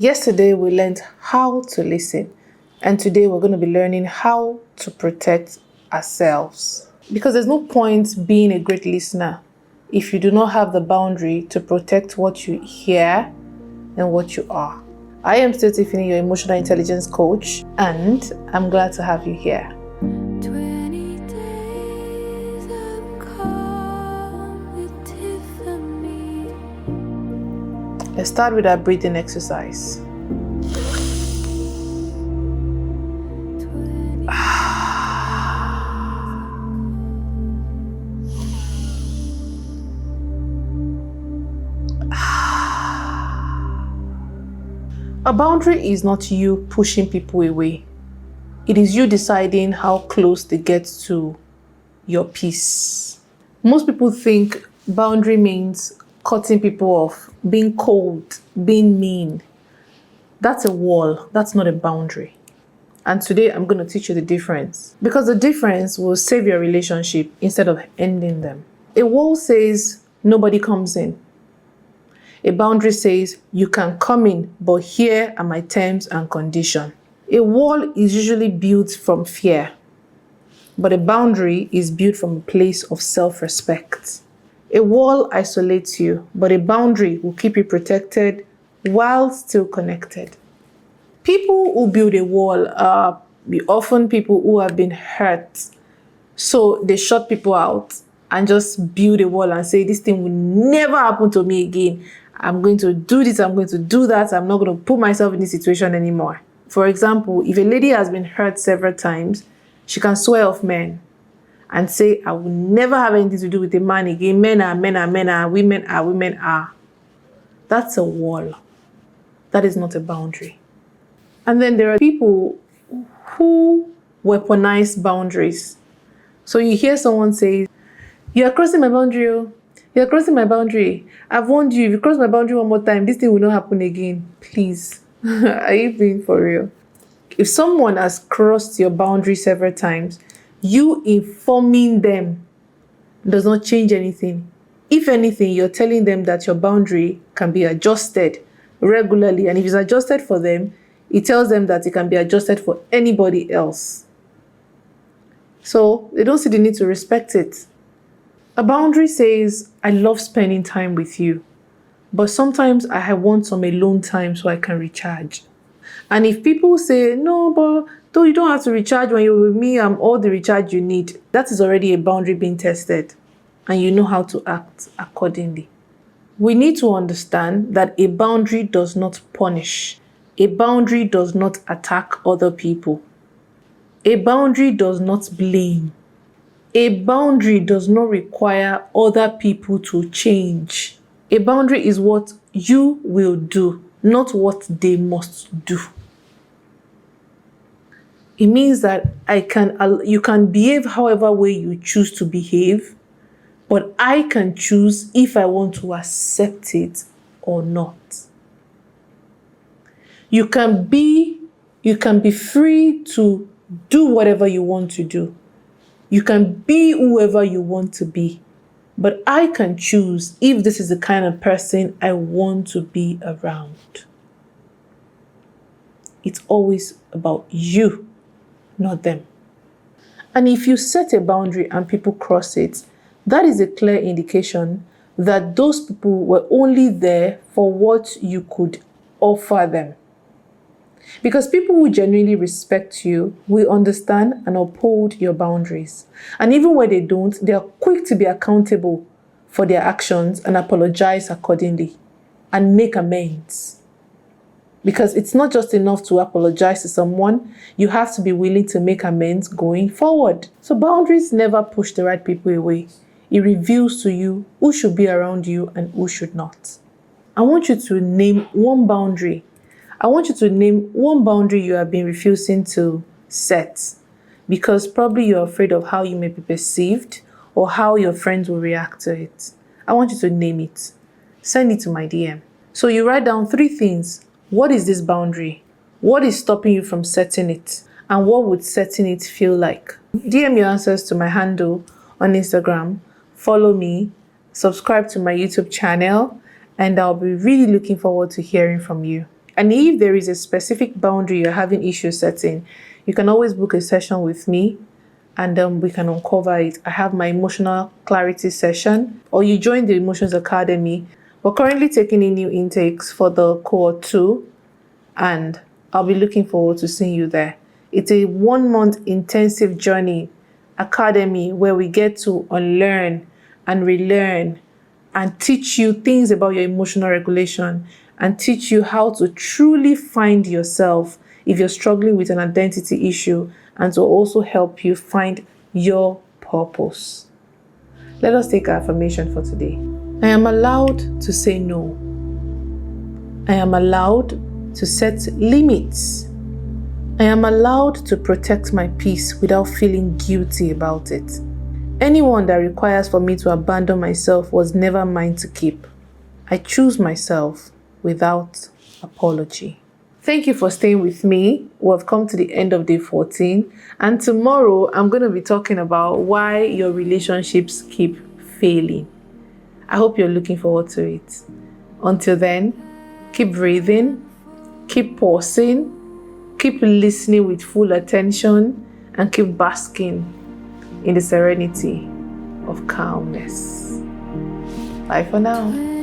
Yesterday we learned how to listen, and today we're going to be learning how to protect ourselves. Because there's no point being a great listener if you do not have the boundary to protect what you hear and what you are. I am still Tiffany, your emotional intelligence coach, and I'm glad to have you here. 20 days of calm with Tiffany. Let's start with our breathing exercise. A boundary is not you pushing people away. It is you deciding how close they get to your peace. Most people think boundary means cutting people off, being cold, being mean. That's a wall. That's not a boundary. And today I'm going to teach you the difference. Because the difference will save your relationship instead of ending them. A wall says nobody comes in. A boundary says you can come in, but here are my terms and conditions. A wall is usually built from fear, but a boundary is built from a place of self-respect. A wall isolates you, but a boundary will keep you protected while still connected. People who build a wall are often people who have been hurt. So they shut people out and just build a wall and say, this thing will never happen to me again. I'm going to do this, I'm going to do that. I'm not going to put myself in this situation anymore. For example, if a lady has been hurt several times, she can swear off men and say, I will never have anything to do with a man again. Men are men are men are, women are women are. That's a wall. That is not a boundary. And then there are people who weaponize boundaries. So you hear someone say, you are crossing my boundary. You are crossing my boundary. I've warned you. If you cross my boundary one more time, this thing will not happen again. Please. Are you being for real? If someone has crossed your boundary several times, you informing them does not change anything. If anything, you're telling them that your boundary can be adjusted regularly. And if it's adjusted for them, it tells them that it can be adjusted for anybody else. So they don't see the need to respect it. A boundary says, I love spending time with you, but sometimes I want some alone time so I can recharge. And if people say, no, but though you don't have to recharge when you're with me, I'm all the recharge you need, that is already a boundary being tested, and you know how to act accordingly. We need to understand that a boundary does not punish. A boundary does not attack other people. A boundary does not blame. A boundary does not require other people to change. A boundary is what you will do, not what they must do. It means that you can behave however way you choose to behave, but I can choose if I want to accept it or not. You can be free to do whatever you want to do. You can be whoever you want to be, but I can choose if this is the kind of person I want to be around. It's always about you, not them. And if you set a boundary and people cross it, that is a clear indication that those people were only there for what you could offer them. Because people who genuinely respect you will understand and uphold your boundaries. And even when they don't, they are quick to be accountable for their actions and apologize accordingly and make amends. Because it's not just enough to apologize to someone, you have to be willing to make amends going forward. So boundaries never push the right people away. It reveals to you who should be around you and who should not. I want you to name one boundary. I want you to name one boundary you have been refusing to set because probably you're afraid of how you may be perceived or how your friends will react to it. I want you to name it. Send it to my DM. So you write down 3 things. What is this boundary? What is stopping you from setting it? And what would setting it feel like? DM your answers to my handle on Instagram. Follow me. Subscribe to my YouTube channel. And I'll be really looking forward to hearing from you. And if there is a specific boundary you're having issues setting, you can always book a session with me and we can uncover it. I have my emotional clarity session, or you join the Emotions Academy. We're currently taking in new intakes for the cohort 2, and I'll be looking forward to seeing you there. It's a 1-month intensive journey academy where we get to unlearn and relearn and teach you things about your emotional regulation and teach you how to truly find yourself if you're struggling with an identity issue, and to also help you find your purpose. Let us take our affirmation for today. I am allowed to say no. I am allowed to set limits. I am allowed to protect my peace without feeling guilty about it. Anyone that requires for me to abandon myself was never mine to keep. I choose myself without apology. Thank you for staying with me. We have come to the end of day 14, and tomorrow I'm going to be talking about why your relationships keep failing. I hope you're looking forward to it. Until then, keep breathing, keep pausing, keep listening with full attention, and keep basking in the serenity of calmness. Bye for now.